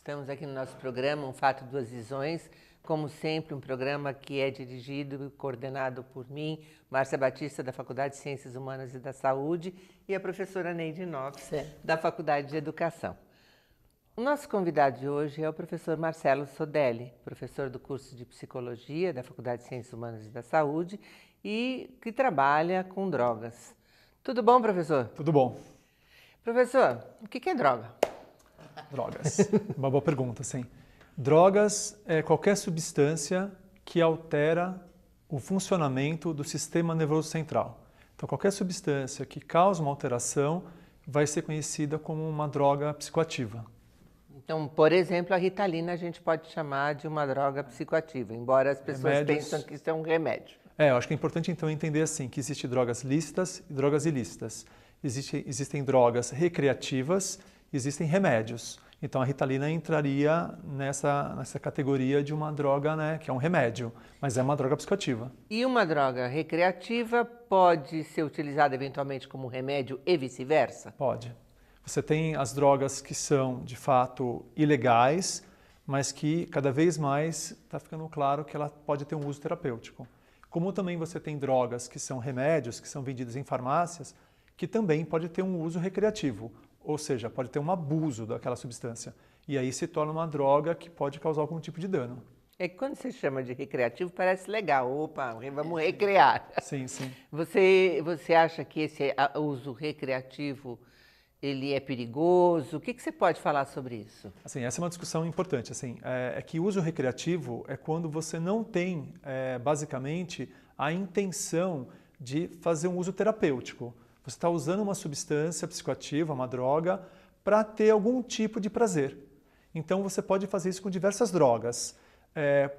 Estamos aqui no nosso programa, Um Fato, Duas Visões. Como sempre, um programa que é dirigido e coordenado por mim, Márcia Batista, da Faculdade de Ciências Humanas e da Saúde, e a professora Neide Knox, da Faculdade de Educação. O nosso convidado de hoje é o professor Marcelo Sodelli, professor do curso de Psicologia da Faculdade de Ciências Humanas e da Saúde e que trabalha com drogas. Tudo bom, professor? Tudo bom. Professor, o que é droga? Drogas. Uma boa pergunta, sim. Drogas é qualquer substância que altera o funcionamento do sistema nervoso central. Então, qualquer substância que causa uma alteração vai ser conhecida como uma droga psicoativa. Então, por exemplo, a Ritalina a gente pode chamar de uma droga psicoativa, embora as pessoas pensam que isso é um remédio. Eu acho que é importante então entender assim que existem drogas lícitas e drogas ilícitas. Existem drogas recreativas, existem remédios. Então a Ritalina entraria nessa categoria de uma droga, né, que é um remédio, mas é uma droga psicoativa. E uma droga recreativa pode ser utilizada eventualmente como remédio e vice-versa? Pode. Você tem as drogas que são, de fato, ilegais, mas que cada vez mais está ficando claro que ela pode ter um uso terapêutico. Como também você tem drogas que são remédios, que são vendidos em farmácias, que também pode ter um uso recreativo, ou seja, pode ter um abuso daquela substância. E aí se torna uma droga que pode causar algum tipo de dano. É que quando você chama de recreativo parece legal, opa, vamos recrear. Sim, sim. Você acha que esse uso recreativo ele é perigoso? O que você pode falar sobre isso? Assim, essa é uma discussão importante. Assim, é que o uso recreativo é quando você não tem, basicamente, a intenção de fazer um uso terapêutico. Você está usando uma substância psicoativa, uma droga, para ter algum tipo de prazer. Então, você pode fazer isso com diversas drogas.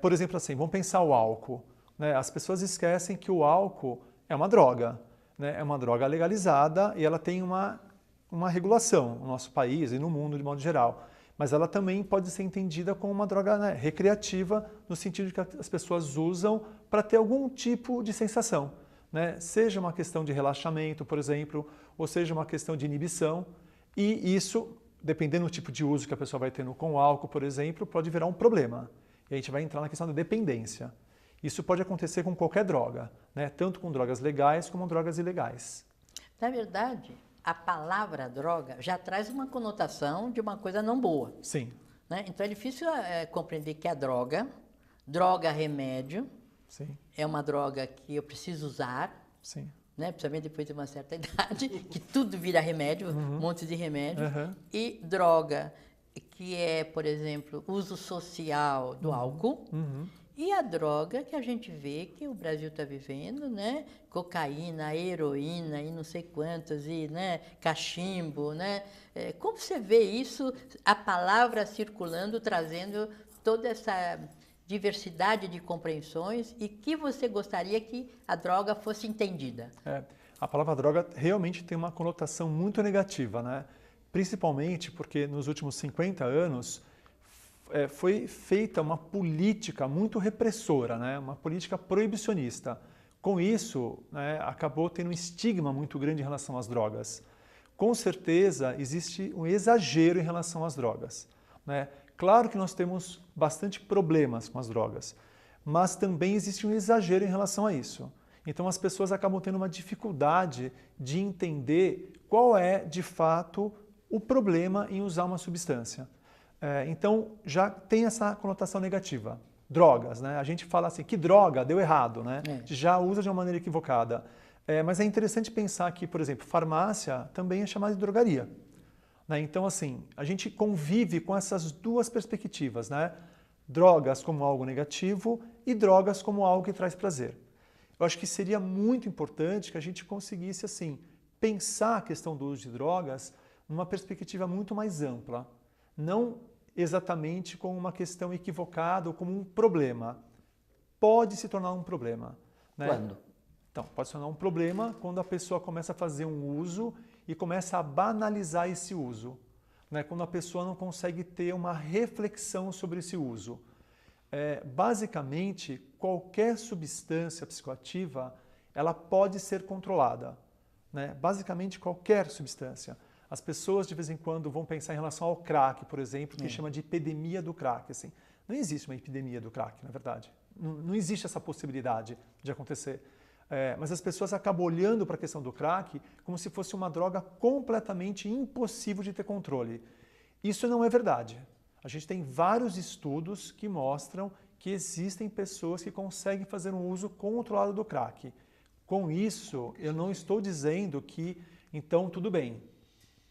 Por exemplo, assim, vamos pensar o álcool. Né? As pessoas esquecem que o álcool é uma droga. Né? É uma droga legalizada e ela tem uma regulação no nosso país e no mundo de modo geral. Mas ela também pode ser entendida como uma droga, né, recreativa, no sentido de que as pessoas usam para ter algum tipo de sensação. Né? Seja uma questão de relaxamento, por exemplo, ou seja uma questão de inibição. E isso, dependendo do tipo de uso que a pessoa vai tendo com o álcool, por exemplo, pode virar um problema. E a gente vai entrar na questão da dependência. Isso pode acontecer com qualquer droga, né? Tanto com drogas legais como drogas ilegais. Na verdade, a palavra droga já traz uma conotação de uma coisa não boa. Sim. Né? Então é difícil compreender que a droga remédio, Sim. é uma droga que eu preciso usar, Sim. né? Principalmente depois de uma certa idade, que tudo vira remédio, um monte de remédio. E droga, que é, por exemplo, uso social do álcool. E a droga que a gente vê que o Brasil está vivendo, né? Cocaína, heroína e não sei quantas, e, né? Cachimbo, né? Como você vê isso, a palavra circulando, trazendo toda essa diversidade de compreensões e que você gostaria que a droga fosse entendida? A palavra droga realmente tem uma conotação muito negativa, né? Principalmente porque nos últimos 50 anos foi feita uma política muito repressora, né? Uma política proibicionista. Com isso, né, acabou tendo um estigma muito grande em relação às drogas. Com certeza, existe um exagero em relação às drogas. Né? Claro que nós temos bastante problemas com as drogas, mas também existe um exagero em relação a isso. Então as pessoas acabam tendo uma dificuldade de entender qual é, de fato, o problema em usar uma substância. Então já tem essa conotação negativa. Drogas, né? A gente fala assim, que droga, deu errado, né? Já usa de uma maneira equivocada. Mas é interessante pensar que, por exemplo, farmácia também é chamada de drogaria. Né? Então, assim, a gente convive com essas duas perspectivas, né? Drogas como algo negativo e drogas como algo que traz prazer. Eu acho que seria muito importante que a gente conseguisse, assim, pensar a questão do uso de drogas numa perspectiva muito mais ampla. Não exatamente como uma questão equivocada ou como um problema. Pode se tornar um problema. Né? Quando? Então, pode se tornar um problema quando a pessoa começa a fazer um uso e começa a banalizar esse uso. Né? Quando a pessoa não consegue ter uma reflexão sobre esse uso. Basicamente, qualquer substância psicoativa, ela pode ser controlada. Né? Basicamente, qualquer substância. As pessoas de vez em quando vão pensar em relação ao crack, por exemplo, que chama de epidemia do crack. Assim. Não existe uma epidemia do crack, na verdade. Não existe essa possibilidade de acontecer. Mas as pessoas acabam olhando para a questão do crack como se fosse uma droga completamente impossível de ter controle. Isso não é verdade. A gente tem vários estudos que mostram que existem pessoas que conseguem fazer um uso controlado do crack. Com isso, eu não estou dizendo que, então, tudo bem.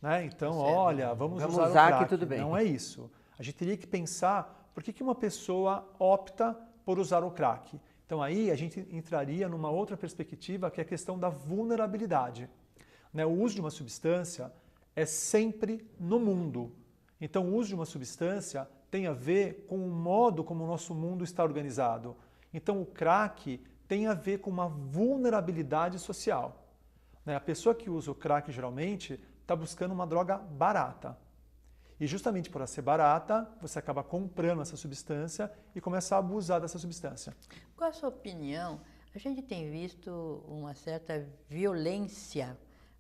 Né? Então, olha, vamos usar o crack. Que tudo bem. Não é isso. A gente teria que pensar por que uma pessoa opta por usar o crack. Então, aí a gente entraria numa outra perspectiva, que é a questão da vulnerabilidade. Né? O uso de uma substância é sempre no mundo. Então, o uso de uma substância tem a ver com o modo como o nosso mundo está organizado. Então, o crack tem a ver com uma vulnerabilidade social. Né? A pessoa que usa o crack, geralmente, está buscando uma droga barata. E justamente por ela ser barata, você acaba comprando essa substância e começa a abusar dessa substância. Qual a sua opinião? A gente tem visto uma certa violência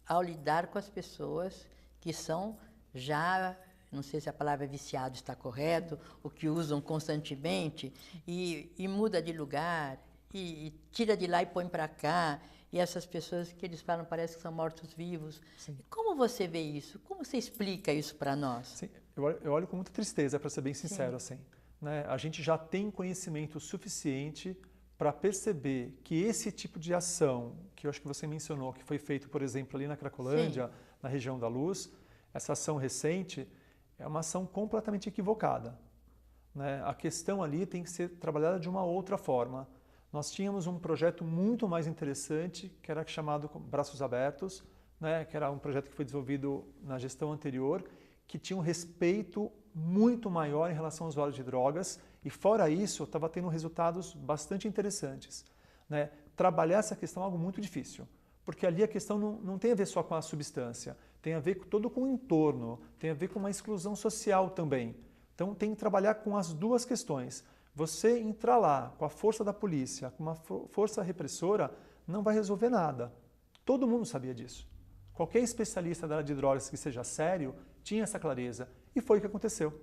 ao lidar com as pessoas que são já, não sei se a palavra viciado está correto, o que usam constantemente e muda de lugar e tira de lá e põe para cá. E essas pessoas que eles falam parece que são mortos-vivos. Como você vê isso? Como você explica isso para nós? Sim, eu olho com muita tristeza, para ser bem sincero. Assim, né? A gente já tem conhecimento suficiente para perceber que esse tipo de ação, que eu acho que você mencionou, que foi feito, por exemplo, ali na Cracolândia, na região da Luz, essa ação recente, é uma ação completamente equivocada. Né? A questão ali tem que ser trabalhada de uma outra forma. Nós tínhamos um projeto muito mais interessante, que era chamado Braços Abertos, né, que era um projeto que foi desenvolvido na gestão anterior, que tinha um respeito muito maior em relação ao usuário de drogas, e fora isso, estava tendo resultados bastante interessantes. Né? Trabalhar essa questão é algo muito difícil, porque ali a questão não tem a ver só com a substância, tem a ver todo com o entorno, tem a ver com uma exclusão social também. Então tem que trabalhar com as duas questões. Você entrar lá com a força da polícia, com uma força repressora, não vai resolver nada. Todo mundo sabia disso. Qualquer especialista da área de drogas que seja sério tinha essa clareza. E foi o que aconteceu.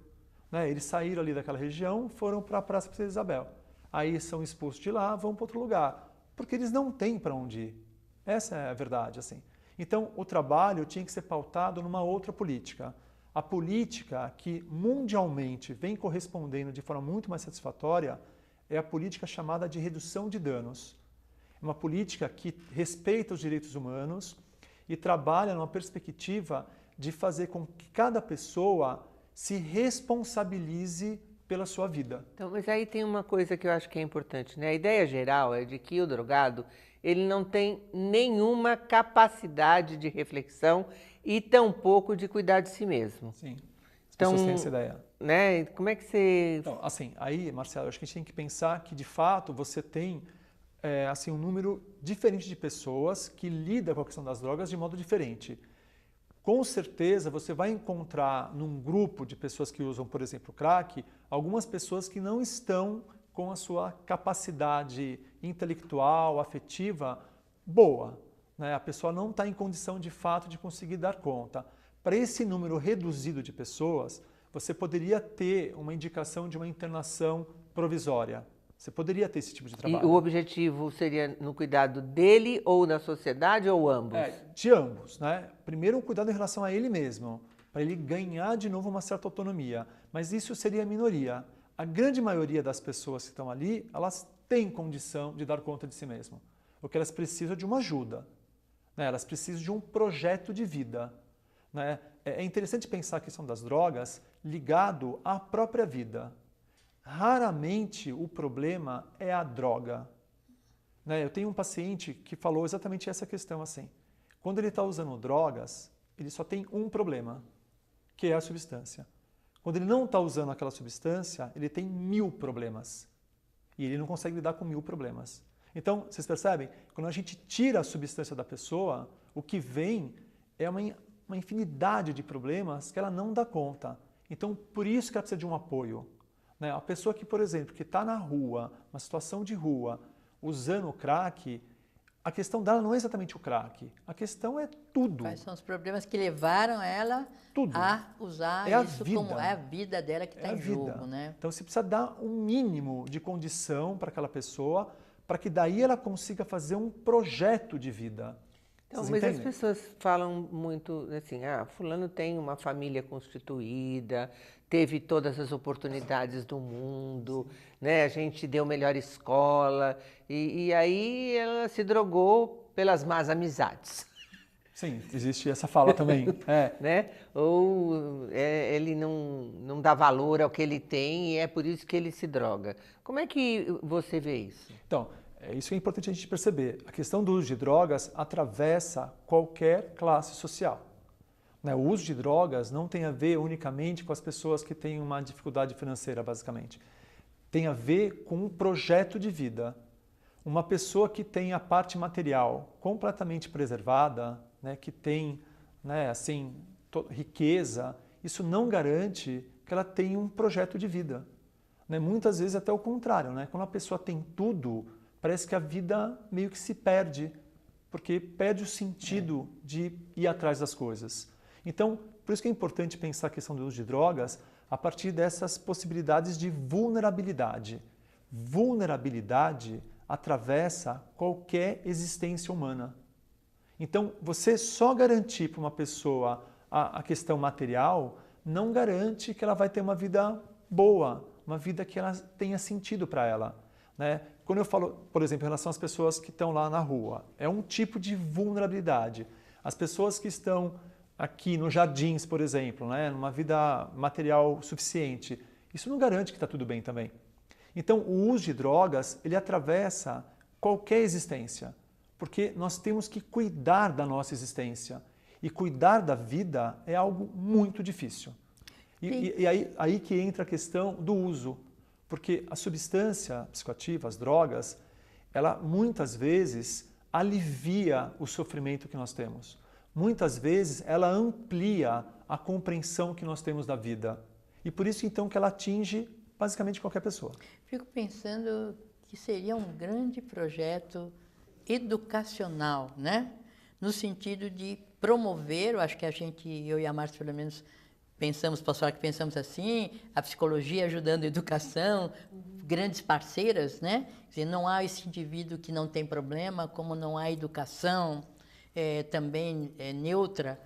Né? Eles saíram ali daquela região, foram para a Praça Princesa Isabel. Aí são expulsos de lá, vão para outro lugar. Porque eles não têm para onde ir. Essa é a verdade. Assim. Então, o trabalho tinha que ser pautado numa outra política. A política que mundialmente vem correspondendo de forma muito mais satisfatória é a política chamada de redução de danos. É uma política que respeita os direitos humanos e trabalha numa perspectiva de fazer com que cada pessoa se responsabilize pela sua vida. Então, mas aí tem uma coisa que eu acho que é importante, né? A ideia geral é de que o drogado, ele não tem nenhuma capacidade de reflexão e tampouco de cuidar de si mesmo. Sim, as então, pessoas têm essa ideia. Né? Como é que você... Então, assim, aí, Marcelo, acho que a gente tem que pensar que, de fato, você tem assim, um número diferente de pessoas que lidam com a questão das drogas de modo diferente. Com certeza, você vai encontrar num grupo de pessoas que usam, por exemplo, crack, algumas pessoas que não estão com a sua capacidade intelectual, afetiva, boa. Né? A pessoa não está em condição, de fato, de conseguir dar conta. Para esse número reduzido de pessoas, você poderia ter uma indicação de uma internação provisória. Você poderia ter esse tipo de trabalho. E o objetivo seria no cuidado dele ou da sociedade ou ambos? De ambos. Né? Primeiro, um cuidado em relação a ele mesmo, para ele ganhar de novo uma certa autonomia. Mas isso seria a minoria. A grande maioria das pessoas que estão ali, elas têm condição de dar conta de si mesmo. O que elas precisam é de uma ajuda. Né? Elas precisam de um projeto de vida. Né? É interessante pensar a questão das drogas ligado à própria vida. Raramente o problema é a droga. Né? Eu tenho um paciente que falou exatamente essa questão assim. Quando ele está usando drogas, ele só tem um problema, que é a substância. Quando ele não está usando aquela substância, ele tem 1000 problemas. E ele não consegue lidar com 1000 problemas. Então, vocês percebem? Quando a gente tira a substância da pessoa, o que vem é uma infinidade de problemas que ela não dá conta. Então, por isso que ela precisa de um apoio. Né? A pessoa que, por exemplo, que está na rua, uma situação de rua, usando o crack, a questão dela não é exatamente o crack, a questão é tudo. Quais são os problemas que levaram ela Tudo. a usar É a isso vida. como é a vida dela que está em jogo, né? Então você precisa dar um mínimo de condição para aquela pessoa, para que daí ela consiga fazer um projeto de vida. Então, Vocês mas entendem? as pessoas falam muito assim, fulano tem uma família constituída, teve todas as oportunidades do mundo, né? A gente deu melhor escola, e aí ela se drogou pelas más amizades. Sim, existe essa fala também. É. Né? Ou ele não dá valor ao que ele tem e é por isso que ele se droga. Como é que você vê isso? Então, isso que é importante a gente perceber. A questão do uso de drogas atravessa qualquer classe social. Né? O uso de drogas não tem a ver unicamente com as pessoas que têm uma dificuldade financeira, basicamente. Tem a ver com um projeto de vida. Uma pessoa que tem a parte material completamente preservada, né, que tem, né, assim, riqueza, isso não garante que ela tenha um projeto de vida. Né? Muitas vezes até o contrário. Né? Quando a pessoa tem tudo, parece que a vida meio que se perde, porque perde o sentido de ir atrás das coisas. Então, por isso que é importante pensar a questão do uso de drogas a partir dessas possibilidades de vulnerabilidade. Vulnerabilidade atravessa qualquer existência humana. Então, você só garantir para uma pessoa a questão material não garante que ela vai ter uma vida boa, uma vida que ela tenha sentido para ela. Né? Quando eu falo, por exemplo, em relação às pessoas que estão lá na rua, é um tipo de vulnerabilidade. As pessoas que estão aqui nos jardins, por exemplo, né, numa vida material suficiente, isso não garante que está tudo bem também. Então, o uso de drogas, ele atravessa qualquer existência, porque nós temos que cuidar da nossa existência. E cuidar da vida é algo muito difícil. E aí que entra a questão do uso, porque a substância psicoativa, as drogas, ela muitas vezes alivia o sofrimento que nós temos. Muitas vezes ela amplia a compreensão que nós temos da vida. E por isso então que ela atinge basicamente qualquer pessoa. Fico pensando que seria um grande projeto educacional, né? No sentido de promover, eu acho que eu e a Márcia pelo menos posso falar que pensamos assim, a psicologia ajudando a educação, grandes parceiras, né? Quer dizer, não há esse indivíduo que não tem problema, como não há educação também neutra,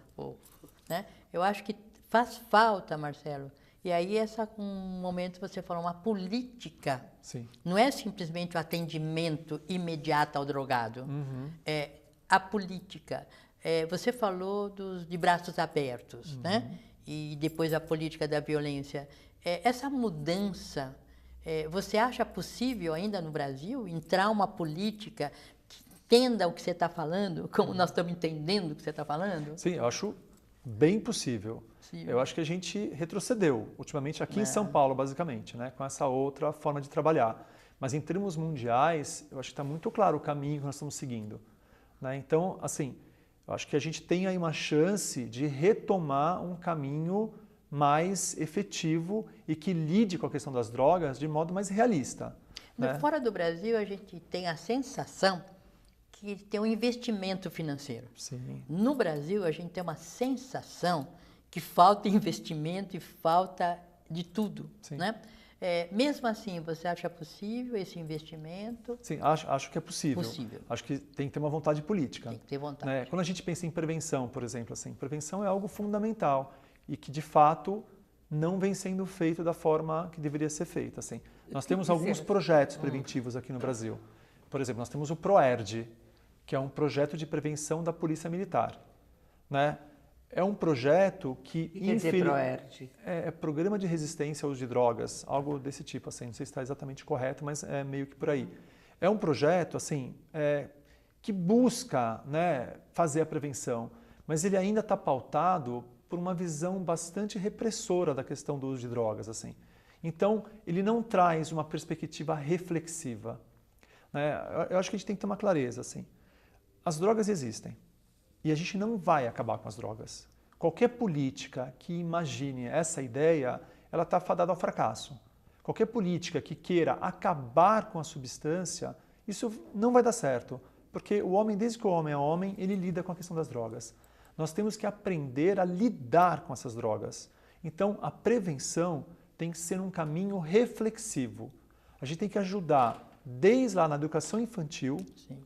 né? Eu acho que faz falta, Marcelo. E aí, um momento você falou, uma política. Sim. Não é simplesmente o atendimento imediato ao drogado. Uhum. A política. Você falou de braços abertos, né? E depois a política da violência. Essa mudança, você acha possível ainda no Brasil entrar uma política que entenda o que você está falando, como nós estamos entendendo o que você está falando? Sim, eu acho bem possível. Eu acho que a gente retrocedeu, ultimamente aqui em São Paulo, basicamente, né, com essa outra forma de trabalhar. Mas em termos mundiais, eu acho que está muito claro o caminho que nós estamos seguindo. Né? Então, assim, eu acho que a gente tem aí uma chance de retomar um caminho mais efetivo e que lide com a questão das drogas de modo mais realista. Né? Fora do Brasil, a gente tem a sensação que tem um investimento financeiro. Sim. No Brasil, a gente tem uma sensação que falta investimento e falta de tudo. Sim. Né? Mesmo assim, você acha possível esse investimento? Sim, acho que é possível. Possível. Acho que tem que ter uma vontade política. Tem que ter vontade. Né? Quando a gente pensa em prevenção, por exemplo, assim, prevenção é algo fundamental e que, de fato, não vem sendo feito da forma que deveria ser feita. Assim. Nós temos alguns projetos preventivos aqui no Brasil. Por exemplo, nós temos o PROERD, que é um projeto de prevenção da Polícia Militar. Né? É um projeto que... quer dizer PROERD? É Programa de Resistência ao Uso de Drogas, algo desse tipo. Assim, não sei se está exatamente correto, mas é meio que por aí. É um projeto assim, que busca, né, fazer a prevenção, mas ele ainda está pautado por uma visão bastante repressora da questão do uso de drogas. Assim. Então, ele não traz uma perspectiva reflexiva. Né? Eu acho que a gente tem que ter uma clareza. Assim. As drogas existem e a gente não vai acabar com as drogas. Qualquer política que imagine essa ideia, ela está fadada ao fracasso. Qualquer política que queira acabar com a substância, isso não vai dar certo. Porque o homem, desde que o homem é homem, ele lida com a questão das drogas. Nós temos que aprender a lidar com essas drogas. Então, a prevenção tem que ser um caminho reflexivo. A gente tem que ajudar desde lá na educação infantil,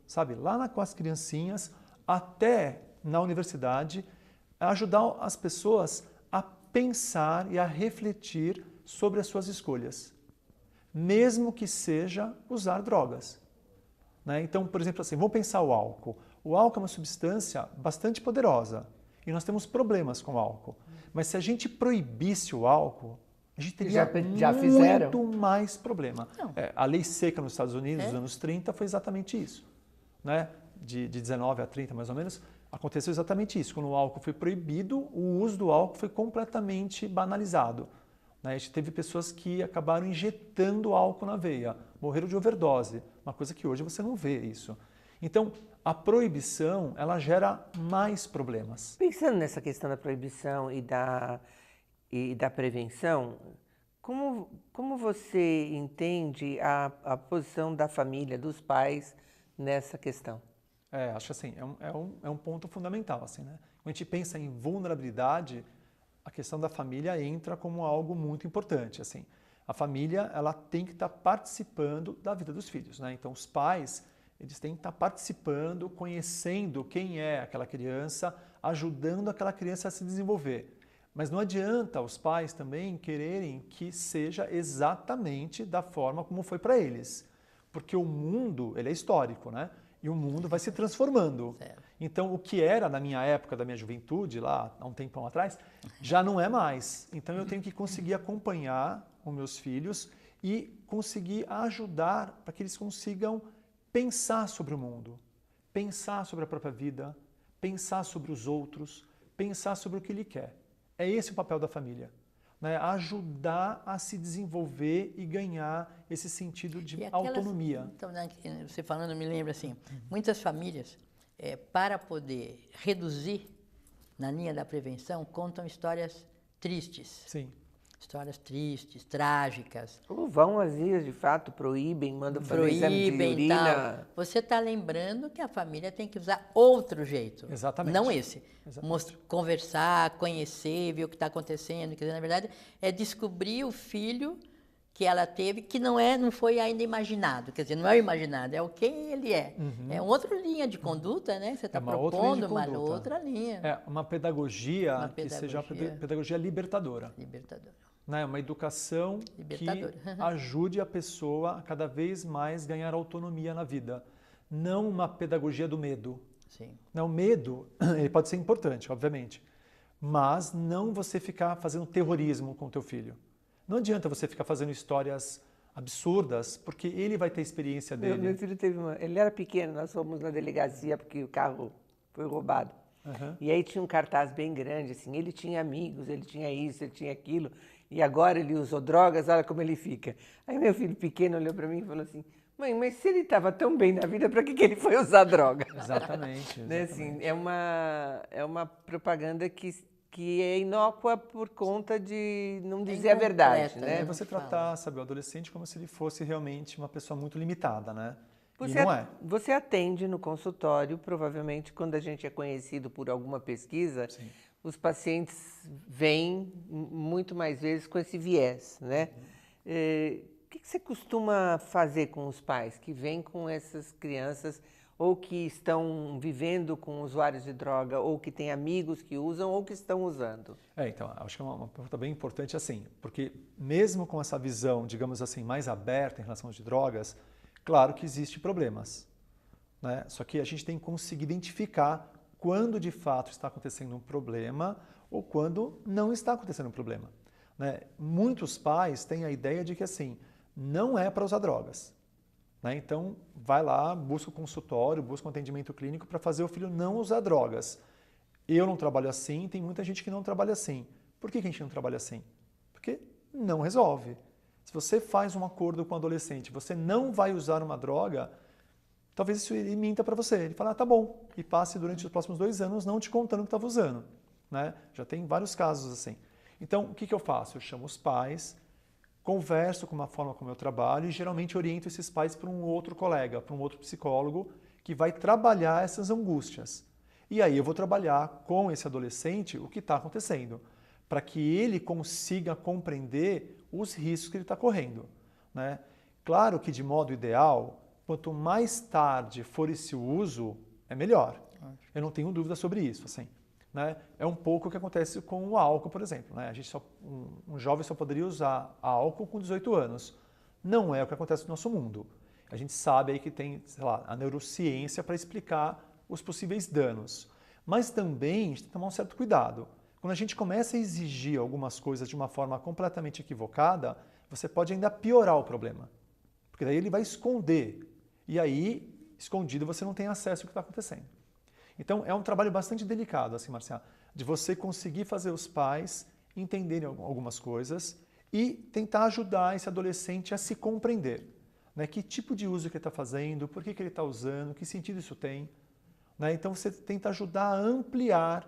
sabe, lá com as criancinhas, até na universidade, a ajudar as pessoas a pensar e a refletir sobre as suas escolhas, mesmo que seja usar drogas. Né? Então, por exemplo, assim, vamos pensar o álcool. O álcool é uma substância bastante poderosa e nós temos problemas com o álcool. Mas se a gente proibisse o álcool, a gente teria muito mais problema. A lei seca nos Estados Unidos, nos anos 30, foi exatamente isso. Né? De 19 a 30, mais ou menos, aconteceu exatamente isso. Quando o álcool foi proibido, o uso do álcool foi completamente banalizado. Né? A gente teve pessoas que acabaram injetando álcool na veia, morreram de overdose, uma coisa que hoje você não vê isso. Então, a proibição, ela gera mais problemas. Pensando nessa questão da proibição e da prevenção, como você entende a posição da família, dos pais nessa questão? Acho assim, é um ponto fundamental. Assim, né? Quando a gente pensa em vulnerabilidade, a questão da família entra como algo muito importante. Assim. A família ela tem que estar participando da vida dos filhos. Né? Então, os pais eles têm que estar participando, conhecendo quem é aquela criança, ajudando aquela criança a se desenvolver. Mas não adianta os pais também quererem que seja exatamente da forma como foi para eles. Porque o mundo ele é histórico, né? E o mundo vai se transformando. Então, o que era na minha época, da minha juventude, lá há um tempão atrás, já não é mais. Então, eu tenho que conseguir acompanhar os meus filhos e conseguir ajudar para que eles consigam pensar sobre o mundo, pensar sobre a própria vida, pensar sobre os outros, pensar sobre o que ele quer. É esse o papel da família. Né? Ajudar a se desenvolver e ganhar esse sentido de autonomia. Então, você falando me lembra assim, muitas famílias, para poder reduzir na linha da prevenção, contam histórias tristes. Sim. Histórias tristes, trágicas. Ou vão às vias, de fato, proíbem, mandam fazer exame de urina. Tal. Você está lembrando que a família tem que usar outro jeito. Exatamente. Não esse. Conversar, conhecer, ver o que está acontecendo. Quer dizer, na verdade, é descobrir o filho que ela teve, que não foi ainda imaginado. Quer dizer, não é o imaginado, é o que ele é. É uma outra linha de conduta, né? Você está propondo uma outra linha. É uma pedagogia que seja uma pedagogia libertadora. Né? Uma educação que ajude a pessoa a cada vez mais ganhar autonomia na vida. Não uma pedagogia do medo. Sim. Não, o medo ele pode ser importante, obviamente, mas não você ficar fazendo terrorismo com o teu filho. Não adianta você ficar fazendo histórias absurdas, porque ele vai ter a experiência dele. Meu filho ele era pequeno, nós fomos na delegacia porque o carro foi roubado. E aí tinha um cartaz bem grande, assim, ele tinha amigos, ele tinha isso, ele tinha aquilo, e agora ele usou drogas, olha como ele fica. Aí meu filho pequeno olhou para mim e falou assim, mãe, mas se ele estava tão bem na vida, para que ele foi usar droga? Exatamente. Né, assim, é uma propaganda que é inócua por conta de não dizer a verdade, né? É você tratar, sabe, o adolescente como se ele fosse realmente uma pessoa muito limitada, né? Você atende no consultório, provavelmente quando a gente é conhecido por alguma pesquisa, Sim. Os pacientes vêm muito mais vezes com esse viés, né? O que você costuma fazer com os pais que vêm com essas crianças ou que estão vivendo com usuários de droga, ou que têm amigos que usam, ou que estão usando? Então, acho que é uma pergunta bem importante assim, porque mesmo com essa visão, digamos assim, mais aberta em relação às drogas, claro que existem problemas, né? Só que a gente tem que conseguir identificar quando de fato está acontecendo um problema ou quando não está acontecendo um problema, né? Muitos pais têm a ideia de que assim, não é para usar drogas. Né? Então, vai lá, busca o consultório, busca um atendimento clínico para fazer o filho não usar drogas. Eu não trabalho assim, tem muita gente que não trabalha assim. Por que a gente não trabalha assim? Porque não resolve. Se você faz um acordo com o adolescente, você não vai usar uma droga, talvez isso ele minta para você. Ele fala, tá bom, e passe durante os próximos 2 anos não te contando que estava usando. Né? Já tem vários casos assim. Então, o que eu faço? Eu chamo os pais, converso com uma forma como eu trabalho e geralmente oriento esses pais para um outro colega, para um outro psicólogo que vai trabalhar essas angústias. E aí eu vou trabalhar com esse adolescente o que está acontecendo, para que ele consiga compreender os riscos que ele está correndo, né? Claro que, de modo ideal, quanto mais tarde for esse uso, é melhor. Eu não tenho dúvida sobre isso, assim, né? É um pouco o que acontece com o álcool, por exemplo, né? Um jovem só poderia usar álcool com 18 anos. Não é o que acontece no nosso mundo. A gente sabe aí que tem, sei lá, a neurociência para explicar os possíveis danos. Mas também a gente tem que tomar um certo cuidado. Quando a gente começa a exigir algumas coisas de uma forma completamente equivocada, você pode ainda piorar o problema. Porque daí ele vai esconder. E aí, escondido, você não tem acesso ao que está acontecendo. Então, é um trabalho bastante delicado, assim, Marcia, de você conseguir fazer os pais entenderem algumas coisas e tentar ajudar esse adolescente a se compreender, né? Que tipo de uso que ele está fazendo, por que ele está usando, que sentido isso tem, né? Então, você tenta ajudar a ampliar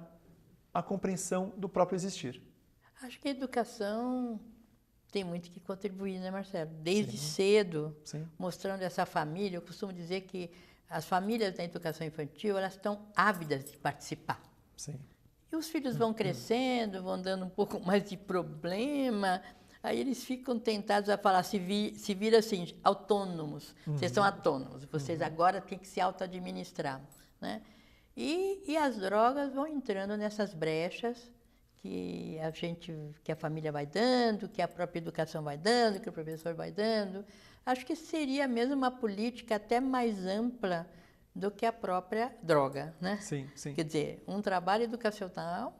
a compreensão do próprio existir. Acho que a educação tem muito que contribuir, né, Marcelo? Desde cedo, mostrando essa família. Eu costumo dizer que as famílias da educação infantil, elas estão ávidas de participar. Sim. E os filhos vão crescendo, vão dando um pouco mais de problema, aí eles ficam tentados a falar, se vira assim, autônomos, vocês são autônomos, vocês agora têm que se auto-administrar, né? E as drogas vão entrando nessas brechas que a família vai dando, que a própria educação vai dando, que o professor vai dando. Acho que seria mesmo uma política até mais ampla do que a própria droga, né? Sim, sim. Quer dizer, um trabalho educacional,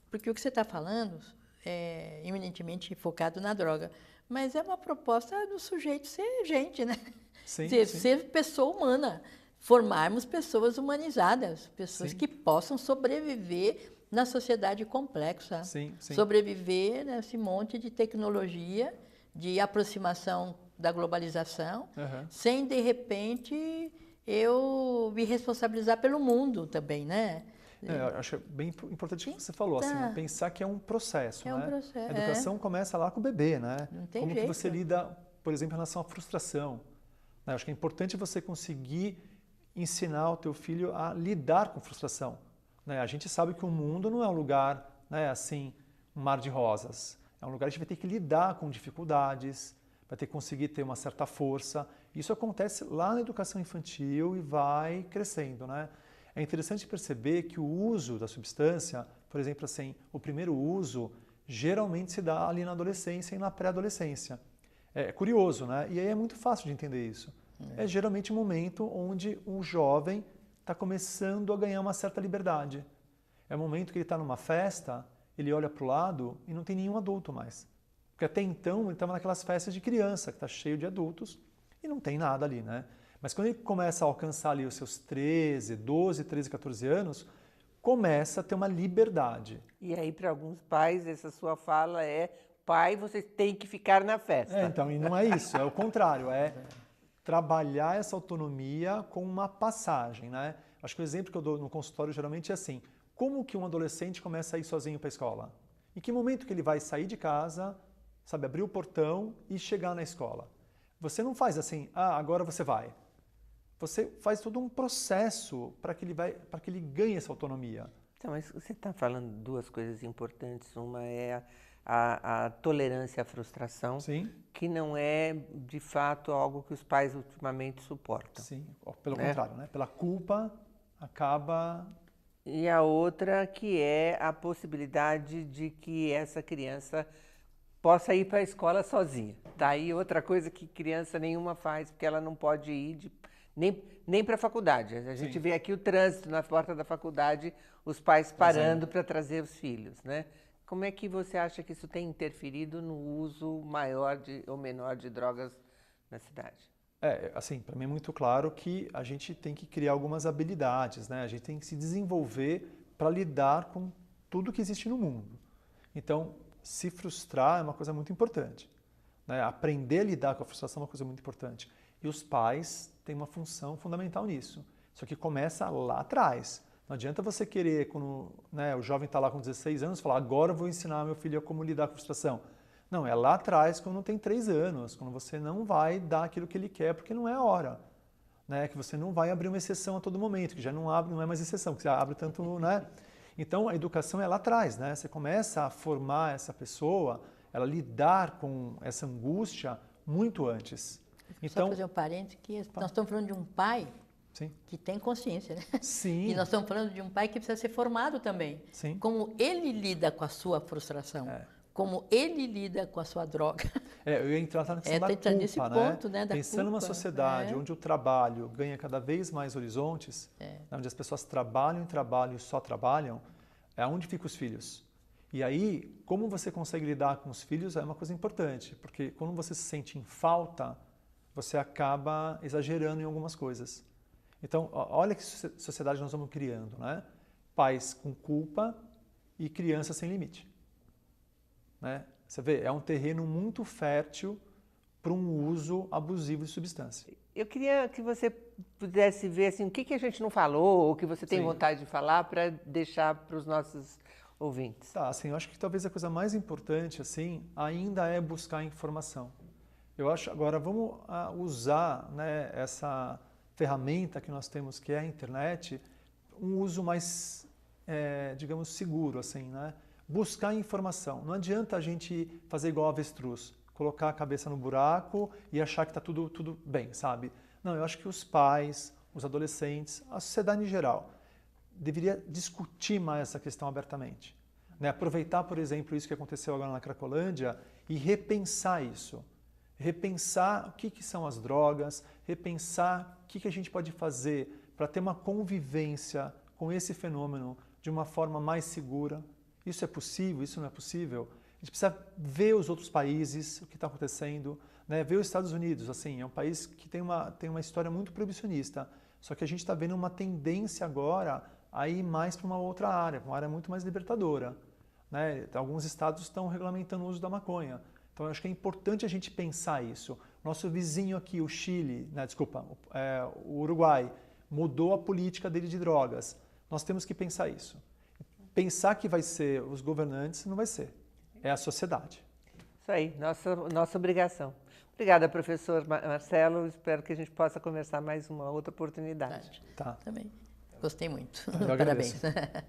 porque o que você está falando é eminentemente focado na droga, mas é uma proposta do sujeito ser gente, né? Sim, ser pessoa humana, formarmos pessoas humanizadas, pessoas que possam sobreviver na sociedade complexa, sobreviver nesse monte de tecnologia, de aproximação da globalização, sem, de repente, eu me responsabilizar pelo mundo também, né? Eu acho bem importante o que você falou, assim, né? Pensar que é um processo, né? Um processo. A educação começa lá com o bebê, né? Não tem Como jeito. que você lida, por exemplo, em relação à frustração. Né? Acho que é importante você conseguir ensinar o teu filho a lidar com frustração. Né? A gente sabe que o mundo não é um lugar, né, assim, um mar de rosas. É um lugar que a gente vai ter que lidar com dificuldades, vai ter que conseguir ter uma certa força. Isso acontece lá na educação infantil e vai crescendo, né? É interessante perceber que o uso da substância, por exemplo, assim, o primeiro uso geralmente se dá ali na adolescência e na pré-adolescência. É curioso, né? E aí é muito fácil de entender isso. É geralmente um momento onde um jovem está começando a ganhar uma certa liberdade. É o momento que ele está numa festa, ele olha para o lado e não tem nenhum adulto mais. Porque até então ele estava naquelas festas de criança, que está cheio de adultos, e não tem nada ali, né? Mas quando ele começa a alcançar ali os seus 12, 13, 14 anos, começa a ter uma liberdade. E aí, para alguns pais, essa sua fala é: pai, você tem que ficar na festa. Então, e não é isso, é o contrário, é trabalhar essa autonomia com uma passagem, né? Acho que o exemplo que eu dou no consultório geralmente é assim: como que um adolescente começa a ir sozinho para a escola? Em que momento que ele vai sair de casa, sabe, abrir o portão e chegar na escola? Você não faz assim, agora você vai. Você faz todo um processo para que ele ganhe essa autonomia. Então, mas você está falando duas coisas importantes. Uma é a tolerância à frustração, que não é, de fato, algo que os pais ultimamente suportam. Sim, pelo contrário, né? Pela culpa acaba... E a outra que é a possibilidade de que essa criança possa ir para a escola sozinha. Tá aí outra coisa que criança nenhuma faz, porque ela não pode ir nem para a faculdade. A gente vê aqui o trânsito na porta da faculdade, os pais parando para trazer os filhos, né? Como é que você acha que isso tem interferido no uso maior ou menor de drogas na cidade? Assim, para mim é muito claro que a gente tem que criar algumas habilidades, né? A gente tem que se desenvolver para lidar com tudo que existe no mundo. Então, se frustrar é uma coisa muito importante, né? Aprender a lidar com a frustração é uma coisa muito importante. E os pais têm uma função fundamental nisso. Só que começa lá atrás. Não adianta você querer, quando, né, o jovem está lá com 16 anos, falar: agora eu vou ensinar meu filho a como lidar com a frustração. Não, é lá atrás, quando tem 3 anos, quando você não vai dar aquilo que ele quer, porque não é a hora. né? Que você não vai abrir uma exceção a todo momento, que já não abre, não é mais exceção, que você abre tanto, né? Então, a educação é lá atrás, né? Você começa a formar essa pessoa, ela lidar com essa angústia muito antes. Então, só fazer um parênteses, que nós estamos falando de um pai sim. que tem consciência, né? Sim. E nós estamos falando de um pai que precisa ser formado também. Sim. Como ele lida com a sua frustração, como ele lida com a sua droga. Eu ia entrar na questão da culpa, nesse ponto, né? Da Pensando culpa, numa sociedade onde o trabalho ganha cada vez mais horizontes, onde as pessoas trabalham e só trabalham, é onde ficam os filhos. E aí, como você consegue lidar com os filhos é uma coisa importante, porque quando você se sente em falta, você acaba exagerando em algumas coisas. Então, olha que sociedade nós vamos criando, né? Pais com culpa e crianças sem limite. Né? Você vê, é um terreno muito fértil para um uso abusivo de substância. Eu queria que você pudesse ver assim, o que a gente não falou, ou que você tem vontade de falar, para deixar para os nossos ouvintes. Tá, assim, eu acho que talvez a coisa mais importante assim, ainda é buscar informação. Eu acho, agora vamos usar, né, essa ferramenta que nós temos, que é a internet, um uso mais, digamos, seguro, assim, né? Buscar informação. Não adianta a gente fazer igual a avestruz, colocar a cabeça no buraco e achar que está tudo bem, sabe? Não, eu acho que os pais, os adolescentes, a sociedade em geral, deveria discutir mais essa questão abertamente. Né? Aproveitar, por exemplo, isso que aconteceu agora na Cracolândia e repensar isso. Repensar o que são as drogas, repensar o que a gente pode fazer para ter uma convivência com esse fenômeno de uma forma mais segura. Isso é possível? Isso não é possível? A gente precisa ver os outros países, o que está acontecendo, né? Ver os Estados Unidos, assim, é um país que tem uma história muito proibicionista, só que a gente está vendo uma tendência agora a ir mais para uma outra área, uma área muito mais libertadora. Né? Alguns estados estão regulamentando o uso da maconha. Então, eu acho que é importante a gente pensar isso. Nosso vizinho aqui, o Chile, né, o Uruguai, mudou a política dele de drogas. Nós temos que pensar isso. Pensar que vai ser os governantes, não vai ser. É a sociedade. Isso aí, nossa obrigação. Obrigada, professor Marcelo. Espero que a gente possa conversar mais uma outra oportunidade. Tá. Também. Gostei muito. Eu agradeço. Parabéns.